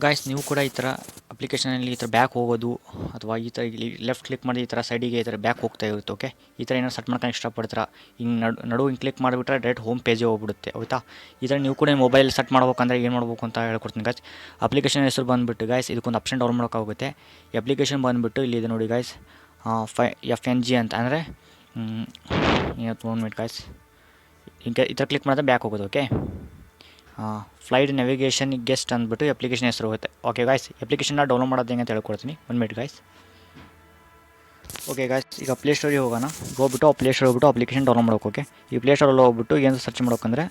Guys ನೀವು ಕೂಡ ಈ ಥರ ಅಪ್ಲಿಕೇಶನಲ್ಲಿ ಈ ಥರ ಬ್ಯಾಕ್ ಹೋಗೋದು ಅಥವಾ ಈ ಥರ ಇಲ್ಲಿ ಲೆಫ್ಟ್ ಕ್ಲಿಕ್ ಮಾಡಿ ಈ ಥರ ಸೈಡಿಗೆ ಈ ಥರ ಬ್ಯಾಕ್ ಹೋಗ್ತಾ ಇರುತ್ತೆ. ಓಕೆ, ಈ ಥರ ಏನಾರು ಸೆಟ್ ಮಾಡ್ಕೊಂಡು ಇಷ್ಟಪಡ್ತೀರಾ, ಹಿಂಗೆ ನಡು ಹಿಂಗೆ ಕ್ಲಿಕ್ ಮಾಡಿಬಿಟ್ರೆ ಡೈರೆಕ್ಟ್ ಹೋಮ್ ಪೇಜೇ ಹೋಗ್ಬಿಡುತ್ತೆ. ಆಯಿತಾ, ಈ ಥರ ನೀವು ಕೂಡ ಮೊಬೈಲ್ ಸೆಟ್ ಮಾಡ್ಬೇಕಂದ್ರೆ ಏನು ಮಾಡ್ಬೇಕು ಅಂತ ಹೇಳ್ಕೊಡ್ತೀನಿ ಗಾಯ್ಸ್. ಅಪ್ಲಿಕೇಶನ್ ಹೆಸರು ಬಂದುಬಿಟ್ಟು ಗಾಯ್ಸ್ ಇದಕ್ಕೊಂದು ಆಪ್ಷನ್ ಡೌನ್ಲೋಡ್ ಮಾಡೋಕ್ಕಾಗುತ್ತೆ. ಈ ಅಪ್ಲಿಕೇಶನ್ ಬಂದುಬಿಟ್ಟು ಇಲ್ಲಿದೆ ನೋಡಿ ಗಾಯ್ಸ್, FNG ಅಂತ ಅಂದರೆ 1 ಮಿನಿಟ್ ಗಾಯ್ಸ್, ಈಗ ಈ ಥರ ಕ್ಲಿಕ್ ಮಾಡಿದ್ರೆ ಬ್ಯಾಕ್ ಹೋಗೋದು. ಓಕೆ, ಫ್ಲೈಟ್ ನ್ಯಾವಿಗೇಷನ್ ಗೆಸ್ಟ್ ಅಂದ್ಬಿಟ್ಟು ಅಪ್ಲಿಕೇಶನ್ ಹೆಸರು ಹೋಗುತ್ತೆ. ಓಕೆ ಗಾಯ್ಸ್, ಅಪ್ಲಿಕೇಶನ್ನ ಡೌನ್ಲೋಡ್ ಮಾಡೋದು ಹೆಂಗೆ ಅಂತ ಹೇಳ್ಕೊಡ್ತೀನಿ. 1 ಮಿನಿಟ್ ಗಾಯ್ಸ್. ಓಕೆ ಗಾಯ್ಸ್, ಈಗ ಪ್ಲೇಸ್ಟೋರಿಗೆ ಹೋಗೋಣ. ಹೋಗ್ಬಿಟ್ಟು ಪ್ಲೇಸ್ಟೋರ್ ಹೋಗ್ಬಿಟ್ಟು ಅಪ್ಲಿಕೇಶನ್ ಡೌನ್ಲೋಡ್ ಮಾಡೋಕೆ. ಓಕೆ, ಈ ಪ್ಲೇಸ್ಟೋರಲ್ಲಿ ಹೋಗ್ಬಿಟ್ಟು ಏನು ಸರ್ಚ್ ಮಾಡೋಕಂದ್ರೆ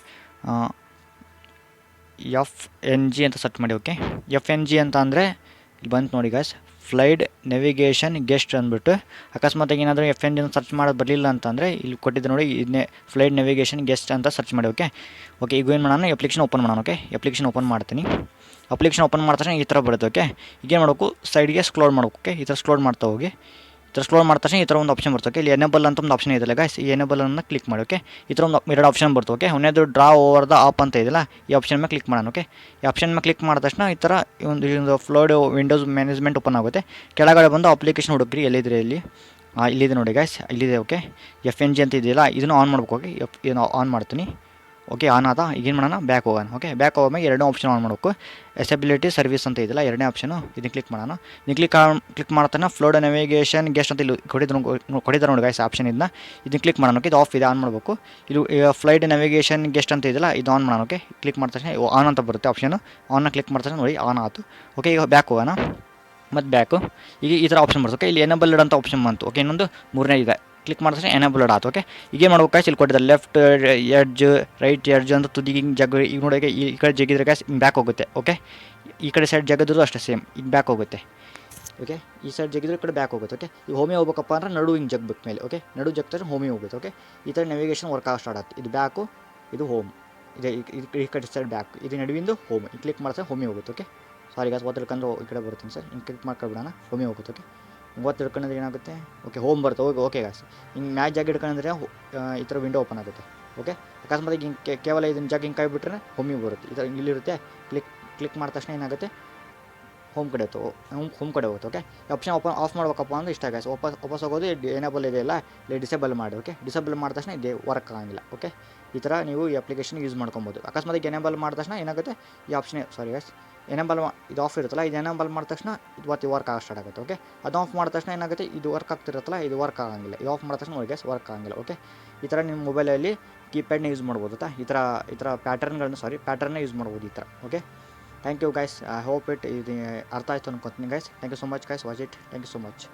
FNG ಅಂತ ಸರ್ಚ್ ಮಾಡಿ. ಓಕೆ, FNG ಅಂತ ಅಂದರೆ ಇಲ್ಲಿ ಬಂತು ನೋಡಿ ಗಾಯ್ಸ್, ಫ್ಲೈಟ್ ನ್ಯಾವಿಗೇಷನ್ ಗೆಸ್ಟ್ ಅಂದ್ಬಿಟ್ಟು. ಅಕಸ್ಮಾತಾಗಿ ಏನಾದರೂ FNG ಅಂತ ಸರ್ಚ್ ಮಾಡೋದು ಬರಲಿಲ್ಲ ಅಂತಂದರೆ ಇಲ್ಲಿ ಕೊಟ್ಟಿದ್ದೆ ನೋಡಿ, ಇದನ್ನೇ ಫ್ಲೈಟ್ ನ್ಯಾವಿಗೇಷನ್ ಗೆಸ್ಟ್ ಅಂತ ಸರ್ಚ್ ಮಾಡಿ. ಓಕೆ, ಈಗ ಏನು ಮಾಡೋಣ, ಅಪ್ಲಿಕೇಶನ್ ಓಪನ್ ಮಾಡೋಣ. ಓಕೆ, ಅಪ್ಲಿಕೇಶನ್ ಓಪನ್ ಮಾಡ್ತೀನಿ. ಅಪ್ಲಿಕೇಶನ್ ಓಪನ್ ಮಾಡ್ತಾ ಈ ಥರ ಬರುತ್ತೆ. ಓಕೆ, ಈಗೇನು ಮಾಡಬೇಕು, ಸೈಡ್ಗೆ ಸ್ಕ್ರೋಲ್ ಮಾಡಬೇಕು. ಓಕೆ, ಈ ಥರ ಸ್ಕ್ರೋಲ್ ಮಾಡ್ತಾ ಹೋಗಿ, ಈ ಥರ ಸ್ಕ್ರೋಲ್ ಮಾಡ್ತಾ ಈ ಥರ ಒಂದು ಆಪ್ಷನ್ ಬರುತ್ತೆ. ಓಕೆ, ಇಲ್ಲಿ ಎನೇಬಲ್ ಅಂತ ಒಂದು ಆಪ್ಷನ್ ಇದೆಯಲ್ಲ ಗಾಯ್ಸ್, ಈ ಎನೇಬಲನ್ನು ಕ್ಲಿಕ್ ಮಾಡಿ. ಓಕೆ, ಈ ಥರ ಒಂದು 2 ಆಪ್ಷನ್ ಬರ್ತವೆ. ಓಕೆ, ಒಂದೇದು ಡ್ರಾ ಓವರ್ ದ ಆಪ್ ಅಂತ ಇದೆಯಲ್ಲ, ಈ ಆಪ್ಷನ್ ಮೇಲೆ ಕ್ಲಿಕ್ ಮಾಡೋಣ. ಓಕೆ, ಈ ಆಪ್ಷನ್ ಮೇಲೆ ಕ್ಲಿಕ್ ಮಾಡಿದ ತಕ್ಷಣ ಈ ಥರ ಒಂದು ಫ್ಲೋಡ್ ವಿಂಡೋಸ್ ಮ್ಯಾನೇಜ್ಮೆಂಟ್ ಓಪನ್ ಆಗುತ್ತೆ. ಕೆಳಗಡೆ ಬಂದು ಅಪ್ಲಿಕೇಶನ್ ಹುಡುಕ್ರಿ ಎಲ್ಲಿದ್ರೆ ಇಲ್ಲಿದೆ ನೋಡಿ ಗಾಯ್ಸ್, ಇಲ್ಲಿದೆ. ಓಕೆ, FNG ಅಂತ ಇದೆಯಲ್ಲ, ಇದನ್ನು ಆನ್ ಮಾಡ್ಬೇಕು. ಓಕೆ, ಇದನ್ನು ಆನ್ ಮಾಡ್ತೀನಿ. ಓಕೆ, ಆನ್ ಆದ. ಈಗೇನು ಮಾಡೋಣ, ಬ್ಯಾಕ್ ಹೋಗೋಣ. ಓಕೆ, ಬ್ಯಾಕ್ ಹೋಗೋವಾಗ 2 ಆಪ್ಷನ್ ಆನ್ ಮಾಡಬೇಕು. ಎಸೆಬಿಲಿಟಿ ಸರ್ವಿಸ್ ಅಂತ ಇದೆಯಲ್ಲ, 2ನೇ ಆಪ್ಷನು, ಇದನ್ನು ಕ್ಲಿಕ್ ಮಾಡೋಣ. ಇದನ್ನು ಕ್ಲಿಕ್ ಮಾಡ್ತಾನೆ ಫ್ಲೋಡ್ ನ್ಯಾವಿಗೇಷನ್ ಗೆಸ್ಟ್ ಅಂತ ಇಲ್ಲಿ ಕೊಡಿದ್ದಾರೆ ನೋಡಿ ಗಾಯ್ಸ್ ಆಪ್ಷನ್. ಇದನ್ನು ಕ್ಲಿಕ್ ಮಾಡೋಣ. ಓಕೆ, ಇದು ಆಫ್ ಇದೆ, ಆನ್ ಮಾಡಬೇಕು. ಇದು ಫ್ಲೈಟ್ ನ್ಯಾವಿಗೇಷನ್ ಗೆಸ್ಟ್ ಅಂತ ಇದೆಯಲ್ಲ, ಇದು ಆನ್ ಮಾಡೋಣ. ಓಕೆ, ಕ್ಲಿಕ್ ಮಾಡ್ತಾನೆ ಆನ್ ಅಂತ ಬರುತ್ತೆ ಆಪ್ಷನು. ಆನ್ನ ಕ್ಲಿಕ್ ಮಾಡ್ತಾನೆ ನೋಡಿ, ಆನ್ ಆಯಿತು. ಓಕೆ, ಈಗ ಬ್ಯಾಕ್ ಹೋಗೋಣ. ಮತ್ತು ಬ್ಯಾಕು ಈಗ ಈ ಥರ ಆಪ್ಷನ್ ಬರುತ್ತೆ. ಓಕೆ, ಇಲ್ಲಿ ಎನೇಬಲ್ಡ್ ಅಂತ ಆಪ್ಷನ್ ಬಂತು. ಓಕೆ, ಇನ್ನೊಂದು 3ನೇ ಇದೆ, ಕ್ಲಿಕ್ ಮಾಡಿದ್ರೆ ಎನೇಬಲ್ಡ್ ಆಯ್ತು. ಓಕೆ, ಈಗೇನು ಮಾಡ್ಬೇಕು ಗಾಯ್ಸ್, ಇಲ್ಲಿ ಕೊಟ್ಟಿದ್ದಾರೆ ಲೆಫ್ಟ್ ಎಡ್ಜ್ ರೈಟ್ ಎಡ್ಜ್ ಅಂತ ತುದಿಗೆ ಹಿಂಗೆ ಜಗ. ಈಗ ನೋಡಿ ಈ ಕಡೆ ಜಗಿದ್ರೆ ಗಾಯ್ಸ್ ಬ್ಯಾಕ್ ಹೋಗುತ್ತೆ. ಓಕೆ, ಈ ಕಡೆ ಸೈಡ್ ಜಗದ್ರು ಅಷ್ಟೇ ಸೇಮ್, ಈಗ ಬ್ಯಾಕ್ ಹೋಗುತ್ತೆ. ಓಕೆ, ಈ ಸೈಡ್ ಜಗಿದ್ರೆ ಈ ಕಡೆ ಬ್ಯಾಕ್ ಹೋಗುತ್ತೆ. ಓಕೆ, ಈಗ ಹೋಮಿ ಹೋಗ್ಬೇಕಪ್ಪ ಅಂದ್ರೆ ನಡು ಹಿಂಗೆ ಜಗ್ಬೇಕು ಮೇಲೆ. ಓಕೆ, ನಡು ಜಗ್ತಾರೆ ಹೋಮಿ ಹೋಗುತ್ತೆ. ಓಕೆ, ಈ ಥರ ನ್ಯಾವಿಗೇಷನ್ ವರ್ಕ್ ಆಗ ಸ್ಟಾರ್ಟ್ ಆಗುತ್ತೆ. ಇದು ಬ್ಯಾಕು, ಇದು ಹೋಮ್, ಇದೆ ಈ ಕಡೆ ಸೈಡ್ ಬ್ಯಾಕ್, ಇದು ನಡುವಿಂದು ಹೋಮ್. ಈ ಕ್ಲಿಕ್ ಮಾಡಿದ್ರೆ ಹೋಮಿ ಹೋಗುತ್ತೆ. ಓಕೆ, ಸಾರಿ ಗಾಯ್ಸ್, ಓದ್ತಿಳ್ಕೊಂಡು ಈ ಕಡೆ ಬರ್ತೀನಿ ಸರ್. ಹಿಂಗೆ ಕ್ಲಿಕ್ ಮಾಡ್ಕೊಬಿಡೋಣ, ಹೋಮಿ ಹೋಗುತ್ತೆ. ಓಕೆ, ಓದ್ ತಿಳ್ಕೊಂಡ್ರೆ ಏನಾಗುತ್ತೆ, ಓಕೆ ಹೋಮ್ ಬರುತ್ತೆ. ಓಕೆ ಗಾಯ್ಸ್, ಹಿಂಗೆ ಮ್ಯಾಚ್ ಜಾಗ ಹಿಡ್ಕೊಂಡ್ರೆ ಈ ಥರ ವಿಂಡೋ ಓಪನ್ ಆಗುತ್ತೆ. ಓಕೆ, ಅಕಸ್ಮಾತ್ ಹಿಂಗೆ ಕೇವಲ ಇದನ್ನು ಜಾಗ ಹಿಂಗೆ ಕೈ ಬಿಟ್ಟರೆ ಹೋಮಿ ಬರುತ್ತೆ. ಈ ಥರ ಇಲ್ಲಿರುತ್ತೆ, ಕ್ಲಿಕ್ ಮಾಡಿದ ತಕ್ಷಣ ಏನಾಗುತ್ತೆ, ಹೋಮ್ ಕಡೆ ಹೋಮ್ ಕಡೆ ಹೋಗುತ್ತೆ. ಓಕೆ, ಆಪ್ಷನ್ ಆಫ್ ಮಾಡ್ಬೇಕಪ್ಪ ಅಂದ್ರೆ ಇಷ್ಟ ಗಾಯ್ಸ್. ವಾಪಸ್ ಹೋಗೋದು ಎನೇಬಲ್ ಇದೆಯಲ್ಲ, ಇಲ್ಲಿ ಡಿಸೇಬಲ್ ಮಾಡಿ. ಓಕೆ, ಡಿಸೇಬಲ್ ಮಾಡಿದ ತಕ್ಷಣ ಇದು ವರ್ಕ್ ಆಗಂಗಿಲ್ಲ. ಓಕೆ, ಈ ಥರ ನೀವು ಈ ಅಪ್ಲಿಕೇಶನ್ ಯೂಸ್ ಮಾಡ್ಕೊಬೋದು. ಅಕಸ್ಮಾತ್ ಎನೇಬಲ್ ಮಾಡಿದ ತಕ್ಷಣ ಏನಾಗುತ್ತೆ, ಈ ಆಪ್ಷನ್ ಸಾರಿ ಗಾಯ್ಸ್, ಎನೇಬಲ್ ಇದು ಆಫ್ ಇರುತ್ತಲ್ಲ, ಇದು ಎನೇಬಲ್ ಮಾಡಿದ ತಕ್ಷಣ ಇದು ವರ್ಕ್ ಆಗ ಸ್ಟಾರ್ಟ್ ಆಗುತ್ತೆ. ಓಕೆ, ಅದು ಆಫ್ ಮಾಡಿದ ತಕ್ಷಣ ಏನಾಗುತ್ತೆ, ಇದು ವರ್ಕ್ ಆಗ್ತಿರುತ್ತಲ್ಲ, ಇದು ವರ್ಕ್ ಆಗಂಗಿಲ್ಲ. ಇದು ಆಫ್ ಮಾಡಿದ ತಕ್ಷಣ ಗ್ಯಾಸ್ ವರ್ಕ್ ಆಗಂಗಿಲ್ಲ. ಓಕೆ, ಈ ಥರ ನಿಮ್ಮ ಮೊಬೈಲಲ್ಲಿ ಕೀಪ್ಯಾಡ್ನ ಯೂಸ್ ಮಾಡ್ಬೋದು. ಈ ಥರ ಪ್ಯಾಟರ್ನ್ನ ಯೂಸ್ ಮಾಡ್ಬೋದು ಈ ಥರ. Okay, thank you guys. I hope ಇದು ಅರ್ಥ ಆಯಿತು ಅನ್ಕೊತೀನಿ guys. Thank you so much guys, watch it. Thank you so much.